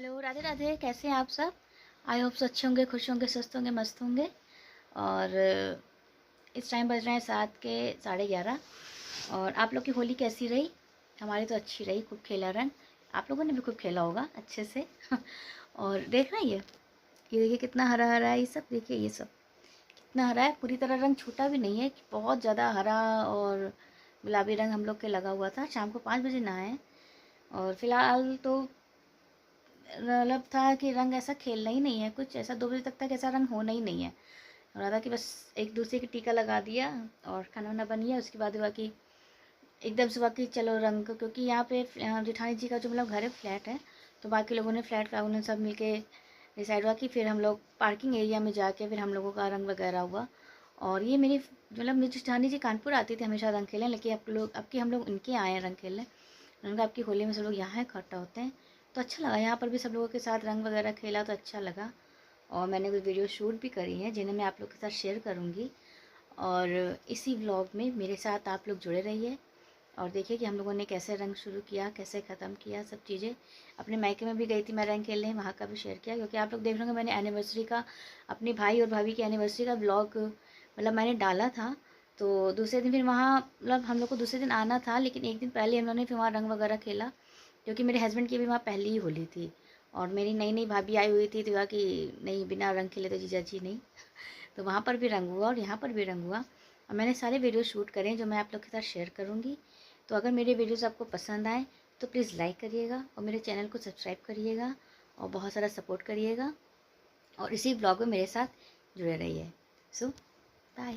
Hello, Radhe Radhe. कैसे हैं आप सब? आई होप सो अच्छे होंगे, खुश होंगे, स्वस्थ होंगे, मस्त होंगे। और इस टाइम बज रहे हैं 11:30। और आप लोग की होली कैसी रही? हमारी तो अच्छी रही, खूब खेला रंग। आप लोगों ने भी खूब खेला होगा अच्छे से। और देख रहे हैं ये देखिए कितना हरा हरा है। ये सब देखिए, ये सब कितना हरा है। पूरी तरह रंग छूटा भी नहीं है, बहुत ज़्यादा हरा और गुलाबी रंग हम लोग के लगा हुआ था। शाम को 5 बजे नहाए। और फिलहाल तो मतलब था कि रंग ऐसा खेलना ही नहीं है, कुछ ऐसा 2 बजे तक ऐसा रंग होना ही नहीं है। हो रहा था कि बस एक दूसरे की टीका लगा दिया और खाना वाना बन गया। उसके बाद हुआ कि एकदम से हुआ कि चलो रंग, क्योंकि यहाँ पे जेठानी जी का जो मतलब घर है, फ्लैट है। तो बाकी लोगों ने फ्लैट वालों ने सब मिलके डिसाइड हुआ कि फिर हम लोग पार्किंग एरिया में जाके फिर हम लोगों का रंग वगैरह हुआ। और ये मेरी मतलब मेरी जेठानी जी कानपुर आती थी हमेशा रंग खेलें, लेकिन अब की हम लोग इनके आए हैं रंग खेलने। उनका आपकी होली में सब लोग यहाँ इकट्ठा होते हैं, तो अच्छा लगा। यहाँ पर भी सब लोगों के साथ रंग वगैरह खेला तो अच्छा लगा। और मैंने कुछ वीडियो शूट भी करी हैं जिन्हें मैं आप लोग के साथ शेयर करूँगी। और इसी व्लॉग में मेरे साथ आप लोग जुड़े रहिए और देखिए कि हम लोगों ने कैसे रंग शुरू किया, कैसे ख़त्म किया, सब चीज़ें। अपने मायके में भी गई थी मैं रंग खेलने, वहाँ का भी शेयर किया। क्योंकि आप लोग देख रहे होंगे मैंने एनिवर्सरी का, अपने भाई और भाभी की एनिवर्सरी का व्लॉग मतलब मैंने डाला था। तो दूसरे दिन फिर वहाँ मतलब हम लोग को दूसरे दिन आना था, लेकिन एक दिन पहले हम लोगों ने फिर वहाँ रंग वगैरह खेला। क्योंकि मेरे हस्बैंड की भी वहाँ पहली ही होली थी और मेरी नई नई भाभी आई हुई थी, तो कहा कि नहीं बिना रंग खेले तो जीजा जी नहीं। तो वहाँ पर भी रंग हुआ और यहाँ पर भी रंग हुआ। और मैंने सारे वीडियो शूट करे हैं जो मैं आप लोग के साथ शेयर करूँगी। तो अगर मेरे वीडियोज़ आपको पसंद आए तो प्लीज़ लाइक करिएगा और मेरे चैनल को सब्सक्राइब करिएगा और बहुत सारा सपोर्ट करिएगा। और इसी ब्लॉग में मेरे साथ जुड़े रहिए। सो बाय।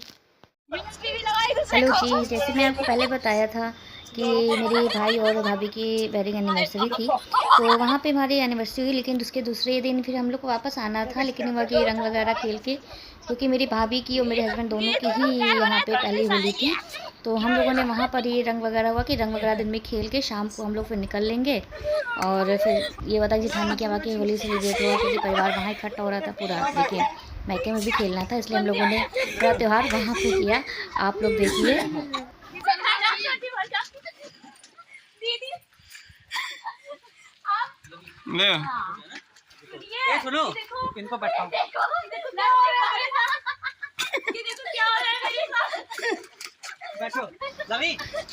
हेलो जी, जैसे मैं आपको पहले बताया था कि मेरी भाई और भाभी की वेडिंग एनिवर्सरी थी, तो वहाँ पे हमारी एनिवर्सरी हुई। लेकिन उसके दूसरे दिन फिर हम लोग को वापस आना था, लेकिन वहाँ की रंग वगैरह खेल के, क्योंकि मेरी भाभी की और मेरे हस्बैंड दोनों की ही यहाँ पे पहली होली थी। तो हम लोगों ने वहाँ पर ही रंग वगैरह हुआ कि रंग वगैरह दिन में खेल के शाम को हम लोग फिर निकल लेंगे। और फिर ये बता कि जेठानी के वहाँ की होली सेलिब्रेट हुआ, क्योंकि परिवार वहाँ इकट्ठा हो रहा था पूरा। देखिए मायके में भी खेलना था, इसलिए हम लोगों ने पूरा त्यौहार वहाँ पे किया। आप लोग देखिए। सुनो इनको बैठाओ।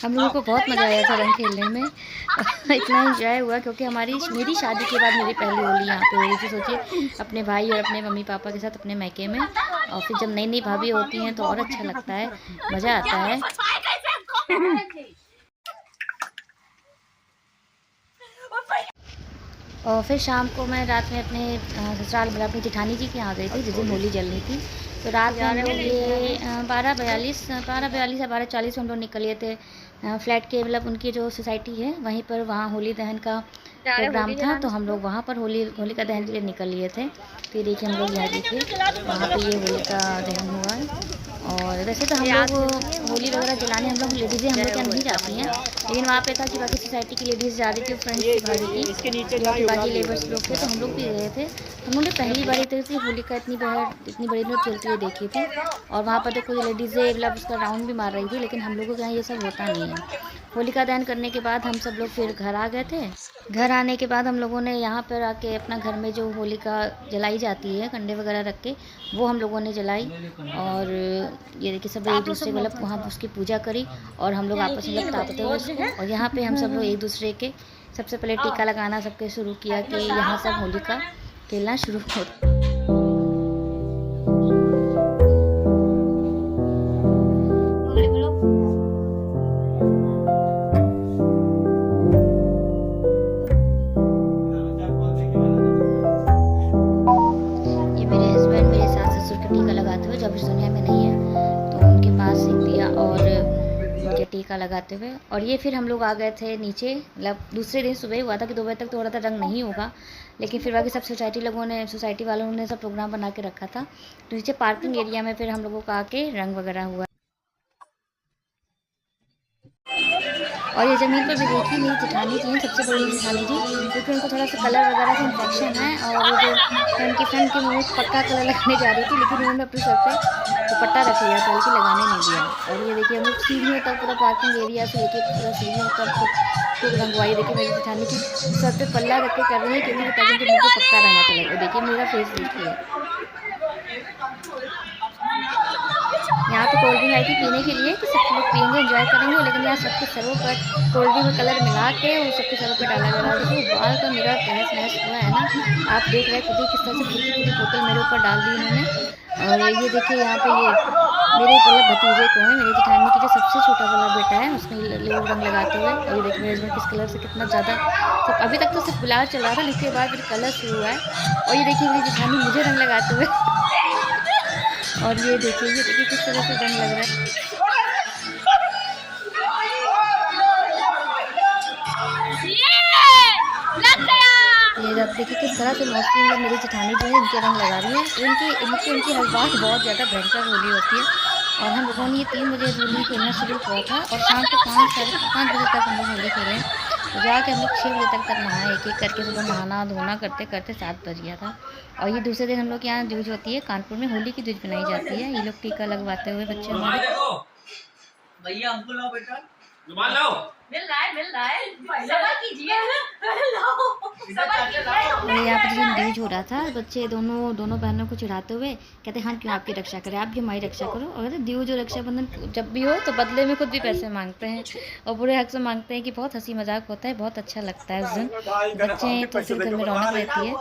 हम लोगों को बहुत मज़ा आया था रंग खेलने में। इतना एंजॉय हुआ क्योंकि मेरी शादी के बाद मेरी पहली होली यहाँ पे हो रही थी। सोचिए, अपने भाई और अपने मम्मी पापा के साथ अपने मायके में। और फिर जब नई नई भाभी होती हैं तो और अच्छा लगता है, मज़ा आता है। और फिर शाम को मैं रात में अपने ससुराल मतलब अपनी जेठानी जी के यहाँ गई थी जिस दिन होली जल रही थी। तो रात में हम लोग ये 12:42 या 12:40 हम लोग निकले थे फ्लैट के, मतलब उनकी जो सोसाइटी है वहीं पर, वहाँ होली दहन का प्रोग्राम था। तो हम लोग वहाँ पर होली का दहन के लिए निकल लिए थे। तो ये देखिए हम लोग यहाँ देखिए वहाँ पे ये होली का दहन हुआ है। और वैसे तो हम लोग होली वगैरह जलाने हम लोग लेडीज़ें हम लोग यहाँ नहीं जाती हैं, लेकिन वहाँ पे था कि बाकी सोसाइटी की लेडीज़ जा रही थी, फ्रेंड्स की भाभी की, बाकी लेबर्स लोग थे, तो हम लोग भी गए थे। हम लोग ने पहली बार इतनी होली का इतनी बड़ी में चलती हुई देखी थी। और वहाँ पर तो कोई लेडीज़ें मतलब उसका राउंड भी मार रही थी, लेकिन हम लोगों के यहाँ ये सब होता नहीं है। होलिका दहन करने के बाद हम सब लोग फिर घर आ गए थे। घर आने के बाद हम लोगों ने यहाँ पर आके अपना घर में जो होलिका जलाई जाती है कंडे वगैरह रख के, वो हम लोगों ने जलाई। और ये देखिए सब एक दूसरे मतलब वहाँ उसकी पूजा करी और हम लोग आपस में लोग तापते हुए उसको। और यहाँ पे हम सब लोग एक दूसरे के सबसे पहले टीका लगाना सबके शुरू किया कि यहाँ सब होलिका खेलना शुरू हो। टीका लगाते हुए, जब इस दुनिया में नहीं है तो उनके पास सीख दिया और उनके टीका लगाते हुए। और ये फिर हम लोग आ गए थे नीचे, मतलब दूसरे दिन सुबह हुआ था कि 2 बजे तक तो हो रहा था रंग नहीं होगा, लेकिन फिर बाकी सब सोसाइटी वालों ने सब प्रोग्राम बना के रखा था। तो नीचे पार्किंग एरिया में फिर हम लोगों का आके रंग वगैरह हुआ। और ये ज़मीन पर भी देखिए मेरी जेठानी जी हैं, सबसे बड़ी जेठानी जी, क्योंकि उनको थोड़ा सा कलर वगैरह का इन्फेक्शन है। और वो जो उनकी फ्रेंड के मुँह में पक्का कलर लगाने जा रही थी, लेकिन उन्होंने अपने सर पे दुपट्टा रख लिया बल्कि लगाने नहीं दिया। और ये देखिए हम लोग सीढ़ियों तक पूरा पार्किंग एरिया से लेके पूरा सीढ़ियों तक खूब रंगवाई। देखिए मेरी जेठानी की सर पे पल्ला रख के कर रही है क्योंकि ताकि उनके मुँह पे पक्का रहना चलेगा। देखिए मेरा फेस देखिए। यहाँ पे कोल्ड ड्रिंक आई थी पीने के लिए कि सब लोग पियेंगे एंजॉय करेंगे, लेकिन यहाँ सबके सरों पर कोल्ड ड्रिंक में कलर मिला के वो सबके सरों पर डाला जा रहा है। देखिए वो बाल का मेरा तहस नहस हुआ है ना, आप देख रहे हैं खुद ही किस तरह से पूरी पूरी बोतल मेरे ऊपर डाल दी उन्होंने। और ये देखिए यहाँ पे ये मेरे मतलब भतीजे को है, मेरी जेठानी की जो सबसे छोटा वाला बेटा है, उसमें लोग रंग लगाते हुए। और ये देखिए मेरे हस्बैंड किस कलर से कितना ज़्यादा सब, अभी तक तो सिर्फ गुलाल चल रहा था, इसके बाद फिर कलर शुरू हुआ है। और ये देखिए मेरी जेठानी मुझे रंग लगाते हुए और ये देखिए किस तरह से रंग लग रहा है। ये जब देखिए किस तरह से मोस्टली मतलब मेरी जेठानी जो है इनके रंग लगा रही है। इनकी हर बार बहुत ज़्यादा भयंकर होली होती है। और हम लोगों ने ये 3 बजे होली खेलना शुरू किया था और शाम को 5 बजे तक हम लोग होली खेले। तो जाके हम लोग 6 बजे तक नहाए, एक एक करके सुबह नहाना धोना करते करते 7 बज गया था। और ये दूसरे दिन हम लोग के यहाँ जूझ होती है, कानपुर में होली की जूझ बनाई जाती है। ये लोग टीका लगवाते हुए बच्चे हमारे। भैया हमको लाओ बेटा, रुमाल लाओ। मिल रहा है सबर कीजिए, लाओ सबर कीजिए। और यहाँ पर जिस दिन जूझ हो रहा था, बच्चे दोनों बहनों को चिढ़ाते हुए कहते हम क्यों आपकी रक्षा करें, आप भी हमारी रक्षा करो। और दीव जो रक्षाबंधन जब भी हो तो बदले में खुद भी पैसे मांगते हैं और बुरे हक से मांगते हैं कि बहुत हंसी मजाक होता है, बहुत अच्छा लगता है उस दिन। बच्चे हैं तो फिर घर में रौनक रहती है।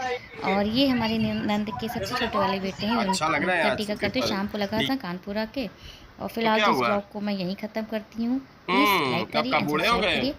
और ये हमारे नंद के सबसे छोटे वाले बेटे हैं, उनका टीका करते शाम को लगा था कानपुर आके। और फिलहाल तो इस ब्लॉग को मैं यहीं ख़त्म करती हूँ। प्लीज़ लाइक करिए, सब्सक्राइब करिए।